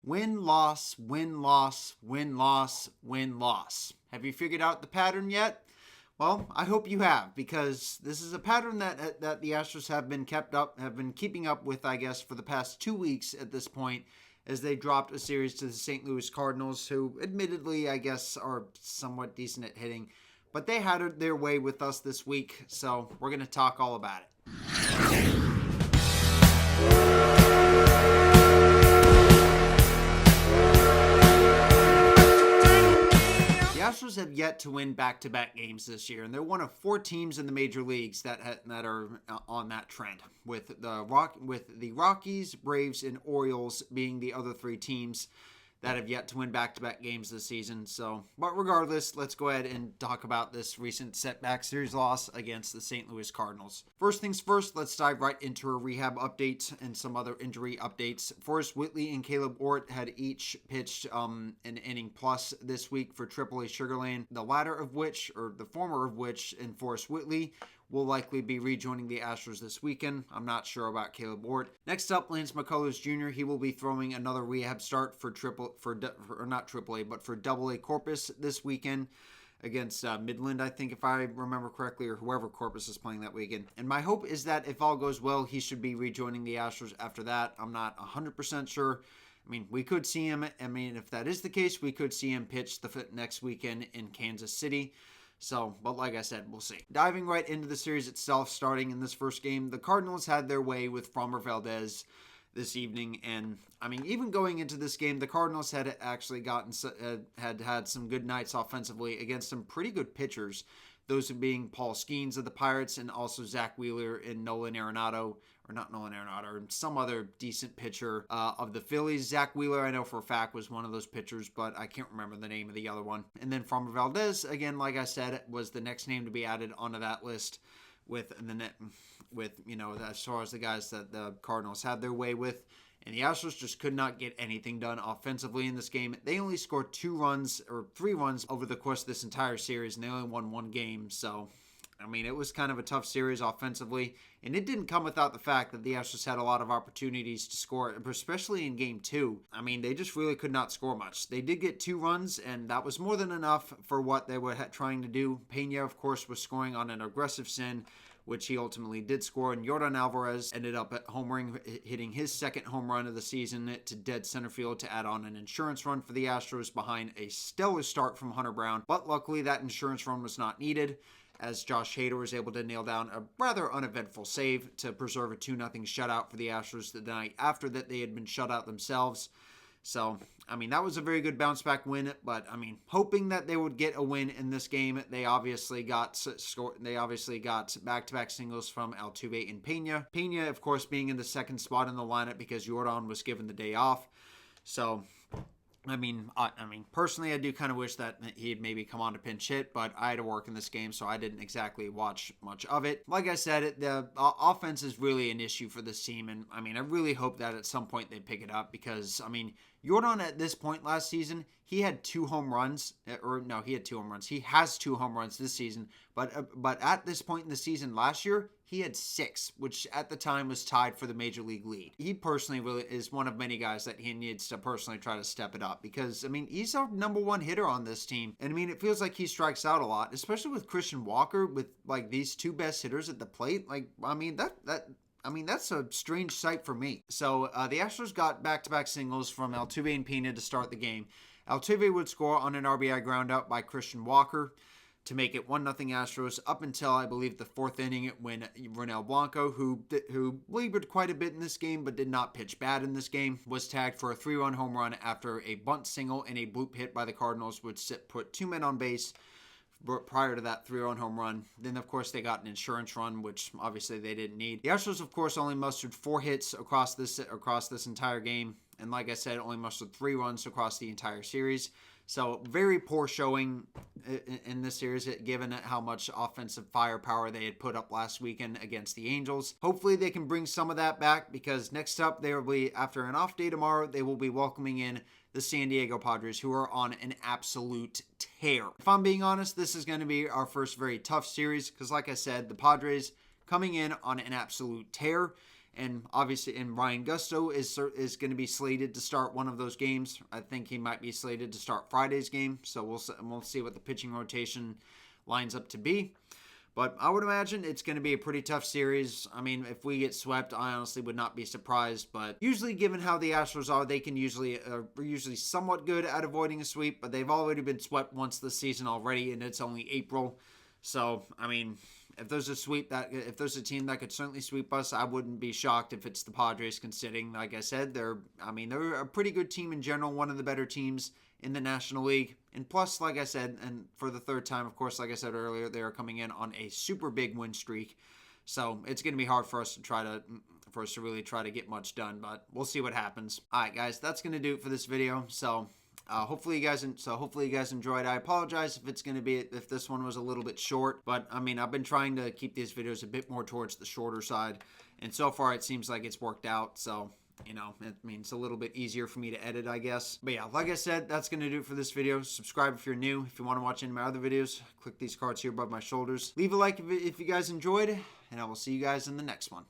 Win, loss, win, loss, win, loss, win, loss. Have you figured out the pattern yet? Well, I hope you have, because this is a pattern that the Astros have been keeping up with, I guess, for the past 2 weeks at this point, as they dropped a series to the St. Louis Cardinals, who admittedly, I guess, are somewhat decent at hitting. But they had their way with us this week, so we're going to talk all about it. The Astros have yet to win back-to-back games this year, and they're one of 4 teams in the major leagues that are on that trend, with the Rockies, Braves, and Orioles being the other 3 teams that have yet to win back-to-back games this season. But regardless, let's go ahead and talk about this recent setback series loss against the St. Louis Cardinals. First things first, let's dive right into a rehab update and some other injury updates. Forrest Whitley and Caleb Ort had each pitched an inning plus this week for AAA Sugar Land, the former of which, in Forrest Whitley, will likely be rejoining the Astros this weekend. I'm not sure about Caleb Ort. Next up, Lance McCullers Jr. He will be throwing another rehab start for AA Corpus this weekend against Midland, I think, if I remember correctly, or whoever Corpus is playing that weekend. And my hope is that if all goes well, he should be rejoining the Astros after that. I'm not 100% sure. I mean, we could see him. I mean, if that is the case, we could see him pitch the next weekend in Kansas City. But like I said, we'll see. Diving right into the series itself, starting in this first game, the Cardinals had their way with Framber Valdez this evening. And, I mean, even going into this game, the Cardinals had actually had some good nights offensively against some pretty good pitchers. Those being Paul Skeens of the Pirates and also Zach Wheeler and and some other decent pitcher of the Phillies. Zach Wheeler, I know for a fact, was one of those pitchers, but I can't remember the name of the other one. And then Framber Valdez, again, like I said, was the next name to be added onto that list as far as the guys that the Cardinals had their way with. And the Astros just could not get anything done offensively in this game. They only scored 3 runs over the course of this entire series, and they only won 1 game. So, I mean, it was kind of a tough series offensively. And it didn't come without the fact that the Astros had a lot of opportunities to score, especially in Game 2. I mean, they just really could not score much. They did get 2 runs, and that was more than enough for what they were trying to do. Pena, of course, was scoring on an aggressive sin, which he ultimately did score. And Yordan Alvarez ended up at homering, hitting his second home run of the season to dead center field to add on an insurance run for the Astros behind a stellar start from Hunter Brown. But luckily, that insurance run was not needed, as Josh Hader was able to nail down a rather uneventful save to preserve a 2-0 shutout for the Astros the night after that they had been shut out themselves. So, I mean, that was a very good bounce-back win, but, I mean, hoping that they would get a win in this game, they obviously got back-to-back singles from Altuve and Pena. Pena, of course, being in the second spot in the lineup because Yordan was given the day off. So, I mean, personally, I do kind of wish that he'd maybe come on to pinch hit, but I had to work in this game, so I didn't exactly watch much of it. Like I said, the offense is really an issue for this team, and, I mean, I really hope that at some point they pick it up because, I mean, Yordan at this point last season, he had 2 home runs. He had 2 home runs. He has 2 home runs this season. But at this point in the season last year, he had 6, which at the time was tied for the major league lead. He personally really is one of many guys that he needs to personally try to step it up because, I mean, he's our number 1 hitter on this team. And, I mean, it feels like he strikes out a lot, especially with Christian Walker, with, like, these 2 best hitters at the plate. Like, I mean, that's a strange sight for me. So, the Astros got back-to-back singles from Altuve and Pena to start the game. Altuve would score on an RBI groundout by Christian Walker to make it 1-0 Astros up until, I believe, the 4th inning when Ronel Blanco, who labored quite a bit in this game but did not pitch bad in this game, was tagged for a 3-run home run after a bunt single and a bloop hit by the Cardinals would put 2 men on base prior to that 3-run home run. Then, of course, they got an insurance run, which obviously they didn't need. The Astros, of course, only mustered 4 hits across this entire game. And like I said, only mustered 3 runs across the entire series. So, very poor showing in this series, given how much offensive firepower they had put up last weekend against the Angels. Hopefully, they can bring some of that back because next up, they will be, after an off day tomorrow, they will be welcoming in the San Diego Padres, who are on an absolute tear. If I'm being honest, this is going to be our first very tough series because, like I said, the Padres coming in on an absolute tear. And obviously, and Ryan Gusto is going to be slated to start one of those games. I think he might be slated to start Friday's game. So we'll see what the pitching rotation lines up to be. But I would imagine it's going to be a pretty tough series. I mean, if we get swept, I honestly would not be surprised. But usually, given how the Astros are, they can usually somewhat good at avoiding a sweep. But they've already been swept once this season already, and it's only April. So, I mean, if there's a team that could certainly sweep us, I wouldn't be shocked if it's the Padres, considering, like I said, they're a pretty good team in general, one of the better teams in the National League. And plus, like I said, and for the third time, of course, like I said earlier, they are coming in on a super big win streak. So it's going to be hard for us to really try to get much done, but we'll see what happens. All right, guys, that's going to do it for this video. So hopefully you guys enjoyed. I apologize if this one was a little bit short, but I mean, I've been trying to keep these videos a bit more towards the shorter side, and so far it seems like it's worked out. So, you know, it means a little bit easier for me to edit, I guess. But yeah, like I said, that's going to do it for this video. Subscribe if you're new. If you want to watch any of my other videos, click these cards here above my shoulders. Leave a like if you guys enjoyed, and I will see you guys in the next one.